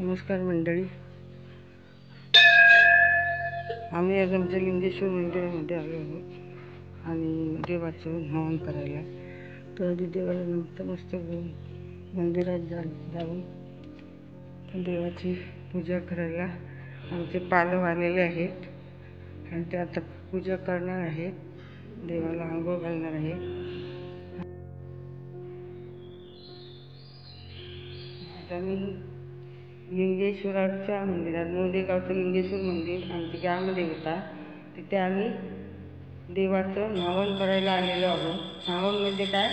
नमस्कार मंडळी, आम्ही आज आमच्या लिंगेश्वर मंदिरामध्ये आलो आहोत आणि देवाचं हवन करायला. तर आधी देवाला नमस्ते घेऊन मंदिरात जाऊन देवाची पूजा करायला आमचे पालव आलेले आहेत आणि ते आता पूजा करणार आहेत, देवाला आंघोळ घालणार आहे. आम्ही लिंगेश्वराच्या मंदिरात, मोदेगावचं लिंगेश्वर मंदिर आमची ग्रामदेवता, तिथे आम्ही देवाचं हवन करायला आलेलो आहोत. हवन म्हणजे काय,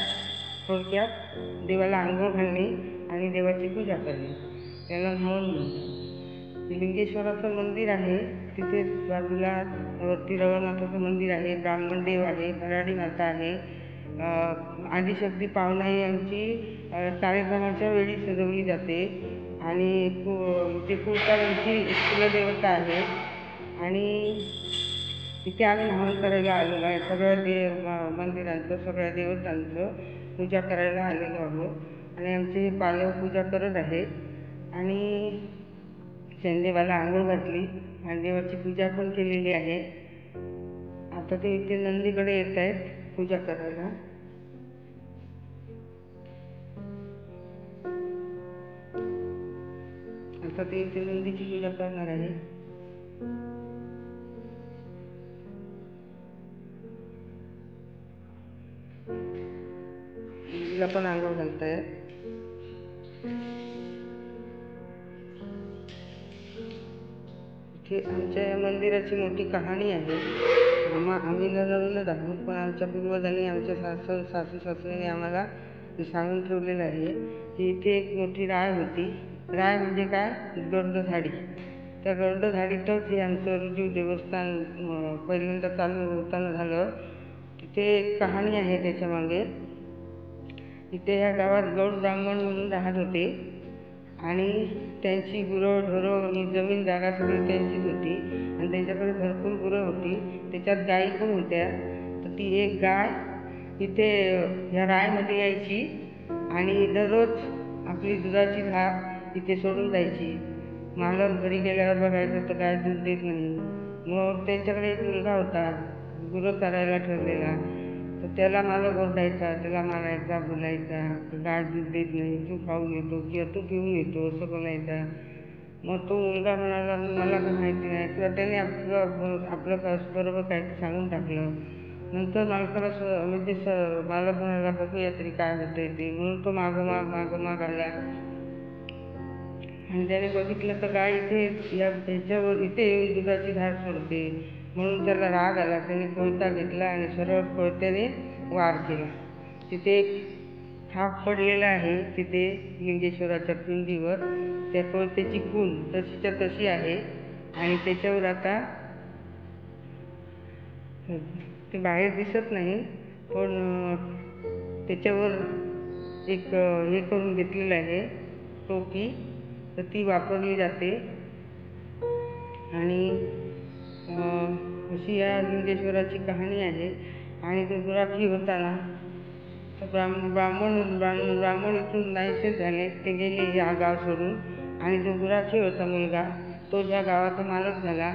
थोडक्यात देवाला आंघोळ घालणे आणि देवाची पूजा करणे, त्याला हवन म्हणतात. लिंगेश्वराचं मंदिर आहे, तिथे बाजूला वरती रवळनाथाचं मंदिर आहे, ब्राह्मण देव आहे, भराडी माता आहे. आदिशक्ती पावना ही आमची कार्यक्रमाच्या वेळी सजवली जाते आणि ते कुलकर्णीची कुलदेवता आहे आणि तिथे आम्ही हवन करायला आलेलो आहे. सगळ्या मंदिरांचं, सगळ्या देवतांचं पूजा करायला आलेलो आहोत आणि आमचे पालव पूजा करत आहेत आणि देवाला आंघोळ घातली आणि देवाची पूजा पण केलेली आहे. आता ते इथे नंदीकडे येत आहेत पूजा करायला. आता ते इथे नंदीची पूजा करणार आहे. नंदीला पण आंघोळ घालतायत. इथे आमच्या या मंदिराची मोठी कहाणी आहे. आम्ही नवीनच आहोत, पण आमच्या पूर्वजांनी, आमच्या सासू सासऱ्यांनी आम्हाला सांगून ठेवलेलं आहे की इथे एक मोठी राय होती. राय म्हणजे काय, गर्दझाडी. त्या गर्दझाडीतच हे आमचं रुजीव देवस्थान पहिल्यांदा चालू होताना झालं. तिथे एक कहाणी आहे त्याच्यामागे. तिथे ह्या गावात गौड ब्राह्मण म्हणून राहत होते आणि त्यांची गुरंढोरं ही जमीन जागा सगळी त्यांचीच होती आणि त्यांच्याकडे भरपूर गुरं होती. त्याच्यात गायी पण होत्या. तर ती एक गाय इथे ह्या रायमध्ये यायची आणि दररोज आपली दुधाची धार इथे सोडून जायची. मालक घरी गेल्यावर बघायचं तर गाय दूध देत नाही. मग त्यांच्याकडे एक मुलगा होता गुरं चरायला ठेवलेला. तर त्याला मालक ओरडायचा, त्याला मारायचा, बोलायचा, गाय दूध देत नाही, तू खाऊन येतो किंवा तू पिऊन येतो, असं बोलायचा. मग तो मुलगा म्हणाला, मला तर माहिती नाही, किंवा त्याने आपलं बरोबर काय सांगून टाकलं. नंतर मालकाला म्हणजे मालक म्हणाला, बघूया तरी काय होतंय ते. म्हणून तो मागोमाग आला आणि त्याने बघितलं तर गाय इथे येऊन दुधाची धार सोडते. म्हणून त्याला राग आला. त्याने कोयता घेतला आणि सरळ कोयत्याने वार केला. तिथे एक खाप पडलेला आहे, तिथे लिंगेश्वराच्या पिंडीवर. त्या कोयत्याची खून तशीच्या तशी आहे आणि त्याच्यावर आता ते बाहेर दिसत नाही, पण त्याच्यावर एक हे करून घेतलेलं आहे, टोपी. तर ती वापरली जाते आणि अशी या लिंगेश्वराची कहाणी आहे. आणि तो गुराखी होताना तर ब्राह्मण इथून नाहीसे झाले, ते गेले या गाव सोडून आणि जो गुराखी होता मुलगा तो ज्या गावाचा मालक झाला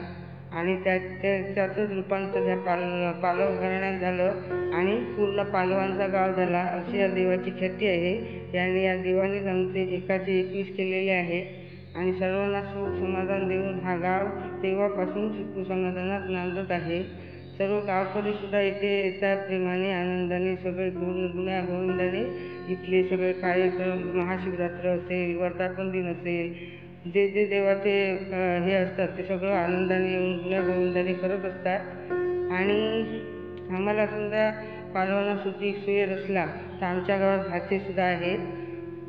आणि त्याचंच रूपांतर त्या पालव घराण्यात झालं आणि पूर्ण पालवांचा गाव झाला, अशी या देवाची ख्याती आहे. याने या देवानेच आमचे एकाचे 21 केलेले आहे आणि सर्वांना सुख समाधान देऊन हा गाव तेव्हापासून सुख समाधानात नांदत आहे. सर्व गावकरी सुद्धा इथे येतात प्रेमाने, आनंदाने, सगळे गुण्या गोविंदाने इथले सगळे कार्यक्रम, महाशिवरात्र असेल, वर्धापन दिन असेल, जे जे देवाचे हे असतात ते सगळं आनंदाने येऊन गुण्या गोविंदाने करत असतात. आणि आम्हाला समजा पालवांना सुट्टी सोयर असला तर आमच्या गावात भाचेसुद्धा आहेत.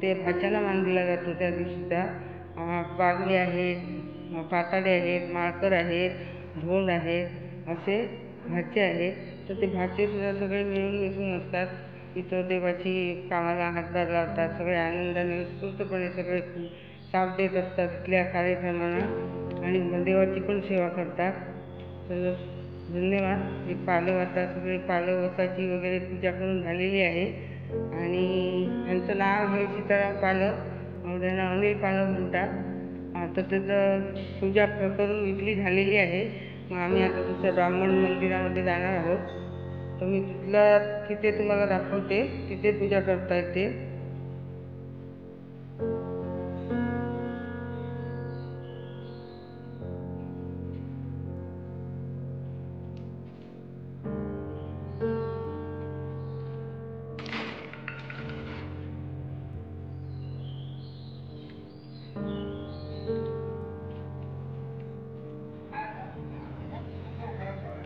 ते भाच्यांना मान दिला जातो त्या दिवशीचा. बागडी आहेत, पाताडे आहेत, माळकर आहेत, ढोल आहेत, असे भाचे आहेत. तर ते भाचेसुद्धा सगळे मिळून मिसळून असतात. इथं देवाची कामाला हातभार लावतात. सगळे आनंदाने उत्स्फूर्तपणे सगळे साथ देत असतात इथल्या कार्यक्रमांना आणि देवाची पण सेवा करतात. तर धन्यवाद. हे पालव आता सगळे पालवताची वगैरे पूजा करून झालेली आहे आणि ह्यांचं नाव आहे सीताराम पालव, त्यांना अनिल पालव म्हणतात. आता त्याचं पूजा करून विकली झालेली आहे. मग आम्ही आता दुसऱ्या ब्राह्मण मंदिरामध्ये जाणार आहोत. तर मी तिथे तुम्हाला दाखवते, तिथे पूजा करता येते.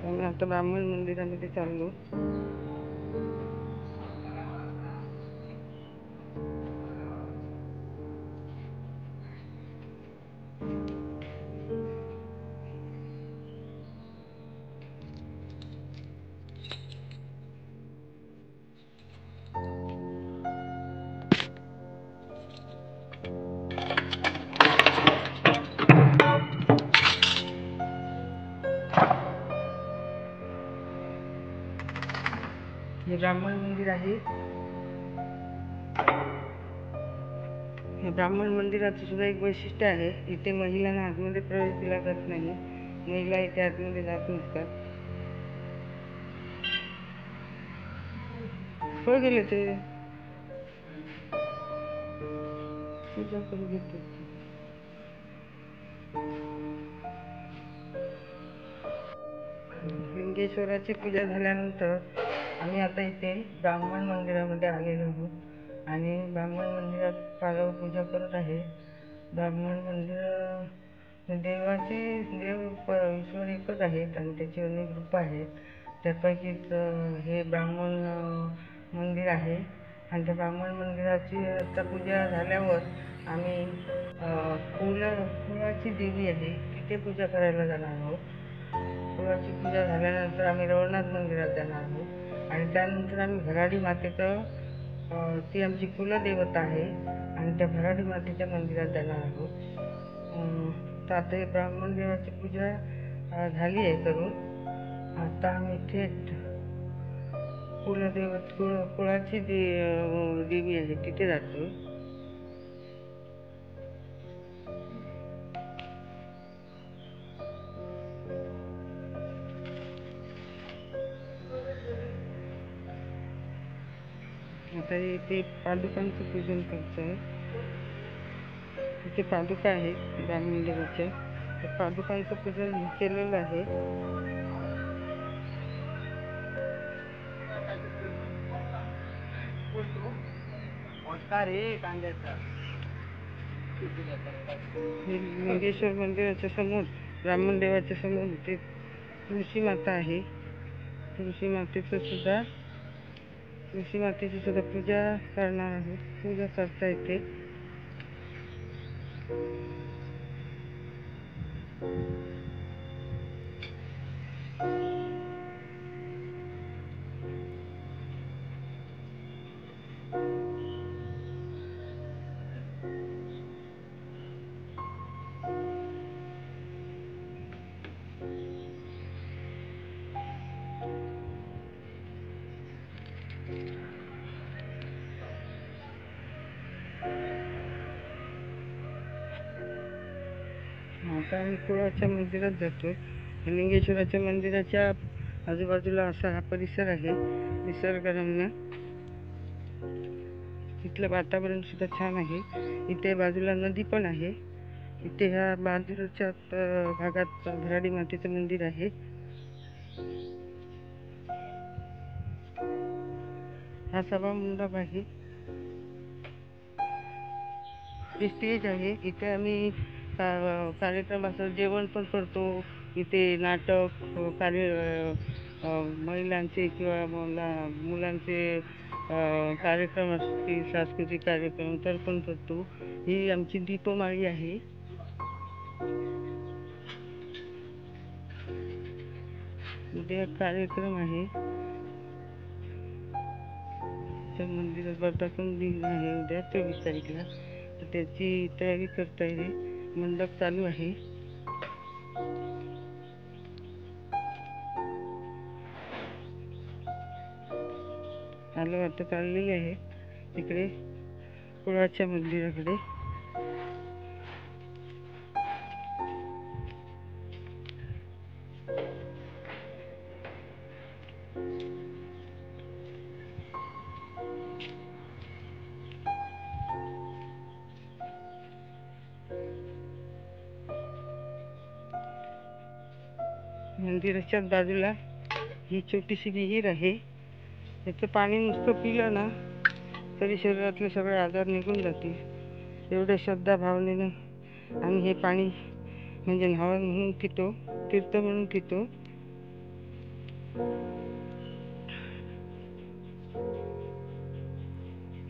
आम्ही आता ब्राह्मण मंदिरामध्ये चाललो. हे ब्राह्मण मंदिर आहे. हे ब्राह्मण मंदिराचं सुद्धा एक वैशिष्ट्य आहे. इथे महिलांना आतमध्ये प्रवेश दिला जात नाही. महिला इथे आतमध्ये जात नसतात. पुढे गेले ते पूजा करून घेतात. लिंगेश्वराची पूजा झाल्यानंतर आम्ही आता इथे ब्राह्मण मंदिरामध्ये आलेलो आहोत आणि ब्राह्मण मंदिरात पालव पूजा करत आहे. ब्राह्मण मंदिर देव ईश्वर एकच आहेत आणि त्याची अनेक रूपं आहेत. त्यापैकीच हे ब्राह्मण मंदिर आहे. आणि त्या ब्राह्मण मंदिराची आता पूजा झाल्यावर आम्ही कुळाची देवी आहे तिथे पूजा करायला जाणार आहोत. कुळाची पूजा झाल्यानंतर आम्ही रवळनाथ मंदिरात जाणार आहोत आणि त्यानंतर आम्ही भराडी मातेचं ती आमची कुलदेवता आहे आणि त्या भराडी मातेच्या मंदिरात जाणार आहोत. तर आता हे ब्राह्मण देवाची पूजा झाली आहे करून. आता आम्ही थेट कुळाची देवी आहे तिथे जातो. आता इथे पादुकांचं पूजन करत आहे. तिथे पादुका आहेत ब्राह्मण देवाच्या. त्या पादुकांचं पूजन केलेलं आहे. लिंगेश्वर मंदिराच्या समोर ब्राह्मण देवाच्या समोर इथे तुळशी माता आहे. तुळशी मातेची सुद्धा पूजा करणार आहोत. पूजा करता येते. आता आम्ही कुळाच्या मंदिरात जातो. लिंगेश्वराच्या मंदिराच्या आजूबाजूला असा हा परिसर आहे निसर्गरम्य. इथलं वातावरण सुद्धा छान आहे. इथे बाजूला नदी पण आहे. इथे ह्या बाजूच्या भागात भराडी मातेचं मंदिर आहे. हा सभा मंडप आहे. स्टेज आहे. इथे आम्ही कार्यक्रमाचं जेवण पण करतो. इथे नाटक महिलांचे किंवा मुलांचे कार्यक्रम असतील, सांस्कृतिक कार्यक्रम तर पण करतो. ही आमची दीपमाळी आहे. उद्या कार्यक्रम आहे. मंदिरात वर्धापन दिन आहे उद्या 24 तारीखला. तर त्याची तयारी करता येते. मंडप चालू आहे. आता चाललेली आहे तिकडे कुळाच्या मंदिराकडे. मंदिराच्याच बाजूला ही छोटीशी विहीर आहे. याचं पाणी नुसतं पिलं ना तरी शरीरातले सगळे आजार निघून जातील. एवढ्या श्रद्धा भावनेनं आम्ही हे पाणी म्हणजे न्हावा म्हणून पितो, तीर्थ म्हणून पितो.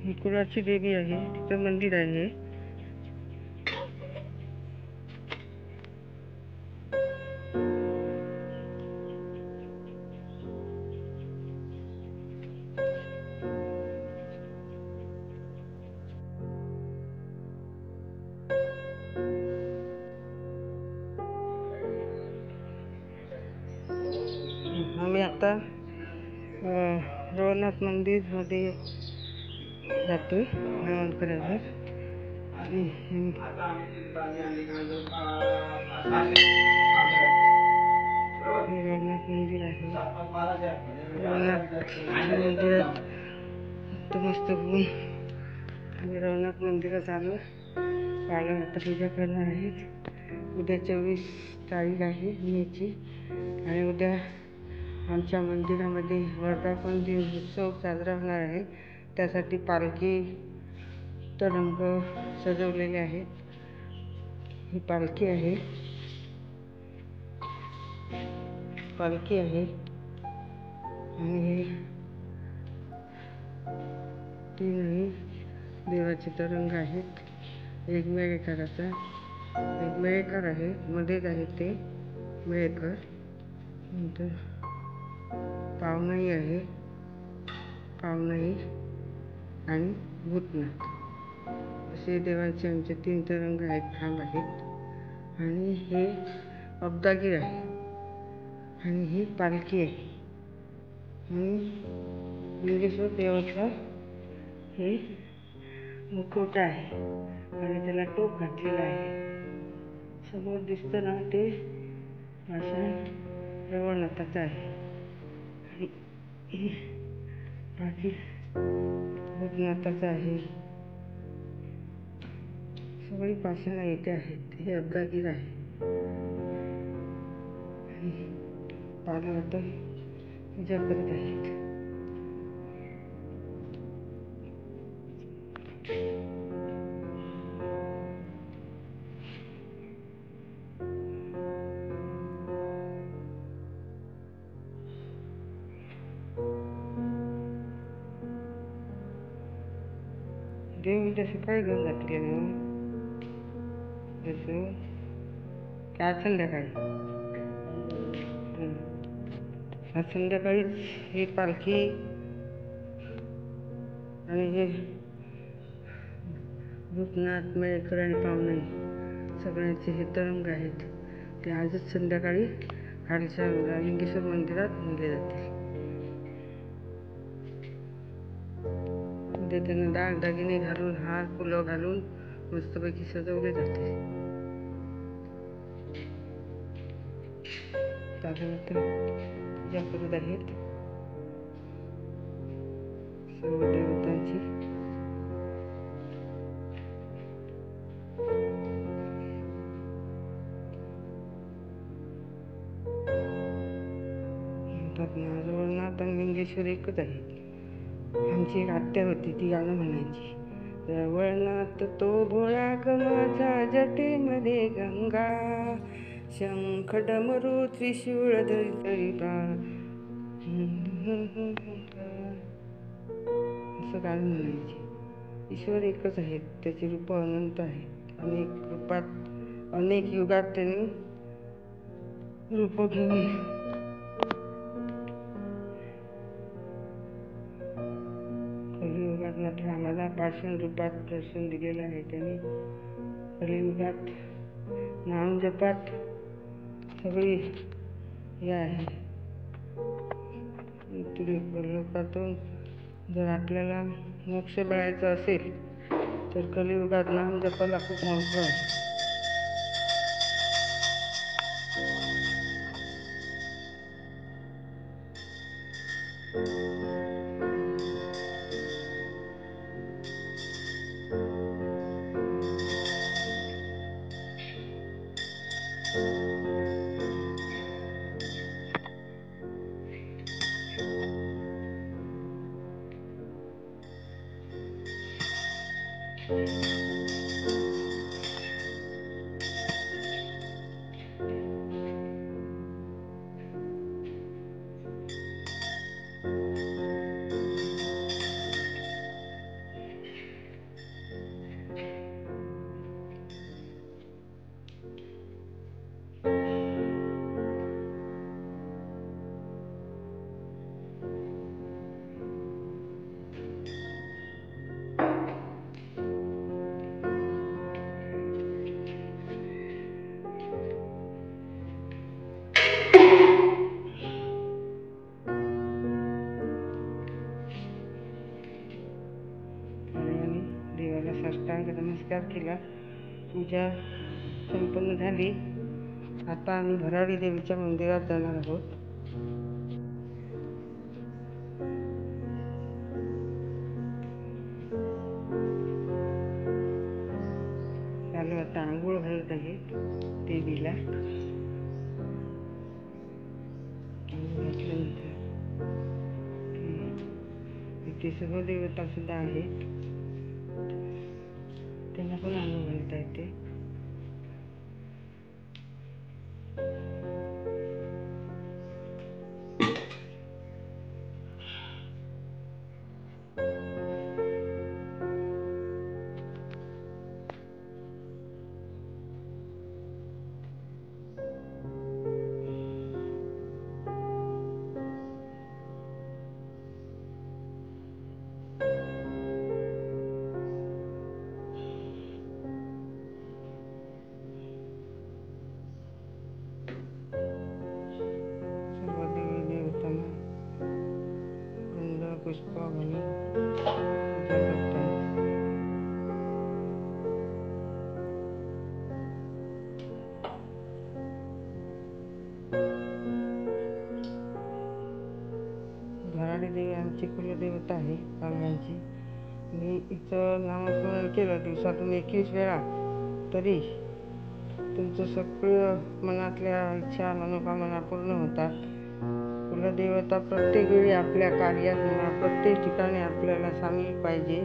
ही कुळाची देवी आहे, तिचं मंदिर आहे. आम्ही आता रवनाथ मंदिरमध्ये जातो नमन करायला. हे रवनाथ मंदिर आहे. रवनाथ मंदिरात मस्त बघून आम्ही रवनाथ मंदिरात आलो. पालन आता पूजा करणार आहेत. उद्या 24 तारीख आहे मेची आणि उद्या आमच्या मंदिरामध्ये वर्धापन दिन उत्सव साजरा होणार आहे. त्यासाठी पालखी तरंग सजवलेले आहेत. ही पालखी आहे आणि हे तीनही देवाचे तरंग आहेत. एक मेळेकराचा, एक मेळेकर आहे, मध्येच आहे ते मेळेकर. नंतर पावनाई आहे, पावनाई आणि भूतनाथ असे देवाचे आमचे 3 तरंग आहेत, खांब आहेत. आणि हे अब्दागीर आहे आणि ही पालखी आहे. आणि लिंगेश्वर देवाचा हे मुखवटा आहे आणि त्याला टोप घातलेला आहे. समोर दिसतं ना ते पाषाण रवळनाथाचं आहे आणि बाकी भूतनाथाचं आहे. सगळी पाषाण येथे आहेत. हे अब्दागीर आहे आणि पालक आता पूजा करत आहेत. देव उद्या सकाळी घेऊन जातील जसं की आज संध्याकाळी. आज संध्याकाळीच ही पालखी आणि हे भूतनाथ, मेळेकर आणि पावनाई सगळ्यांचे हे तरंग आहेत ते आजच संध्याकाळी खालच्या लिंगेश्वर मंदिरात नेले जातील. उद्या त्यांना दागिने घालून, हार फुलं घालून मस्तपैकी सजवले जाते. त्यानंतर पूजा करत आहेत सर्व देवतांची. रवळनाथ आणि लिंगेश्वर एकच आहे. आमची एक आत्या होती, ती गाणं म्हणायची, रवळनाथ तो भोळा ग माझा, जटेमध्ये गंगा, शंख डमरू त्रिशूळ धरी बा, असं गाणं म्हणायची. ईश्वर एकच आहेत, त्याची रूप अनंत आहेत. अनेक रूपात अनेक युगात त्यांनी रूप घेऊन कलियुगात मात्र आम्हाला पाषाण रूपात दर्शन दिलेलं आहे. त्यांनी कलियुगात नाम जपात सगळी हे आहे. लोकातून जर आपल्याला मोक्ष मिळायचा असेल तर कलियुगात नाम जपाला खूप महत्त्व आहे. देवाला साष्टांग नमस्कार केला. पूजा संपन्न झाली. आता आम्ही भराडी देवीच्या मंदिरात जाणार आहोत. चालू आता आंघोळ घालत आहेत देवीला. घातल्यानंतर इथे सर्व देवता सुद्धा आहेत, त्यांना पण आंघोळ घालता येते. पुष्प घालून पूजा करतात. भराडी देवी आमची कुलदेवता आहे पालव्यांची. मी इथं नामस्मरण केलं दिवसातून 21 वेळा तरी तुमचं सगळं मनातल्या इच्छा मनोकामना पूर्ण होतात. कुलदेवता प्रत्येक वेळी आपल्या कार्यात म्हणा प्रत्येक ठिकाणी आपल्याला सामील पाहिजे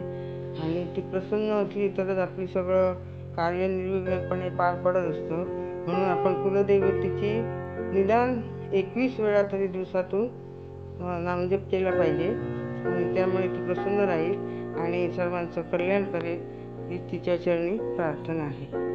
आणि ती प्रसन्न असली तरच आपली सगळं कार्य निर्विघ्नपणे पार पडत असतं. म्हणून आपण कुलदेवतेची निदान 21 वेळा तरी दिवसातून नामजप केला पाहिजे आणि त्यामुळे ती प्रसन्न राहील आणि सर्वांचं कल्याण करेल ही तिच्या चरणी प्रार्थना आहे.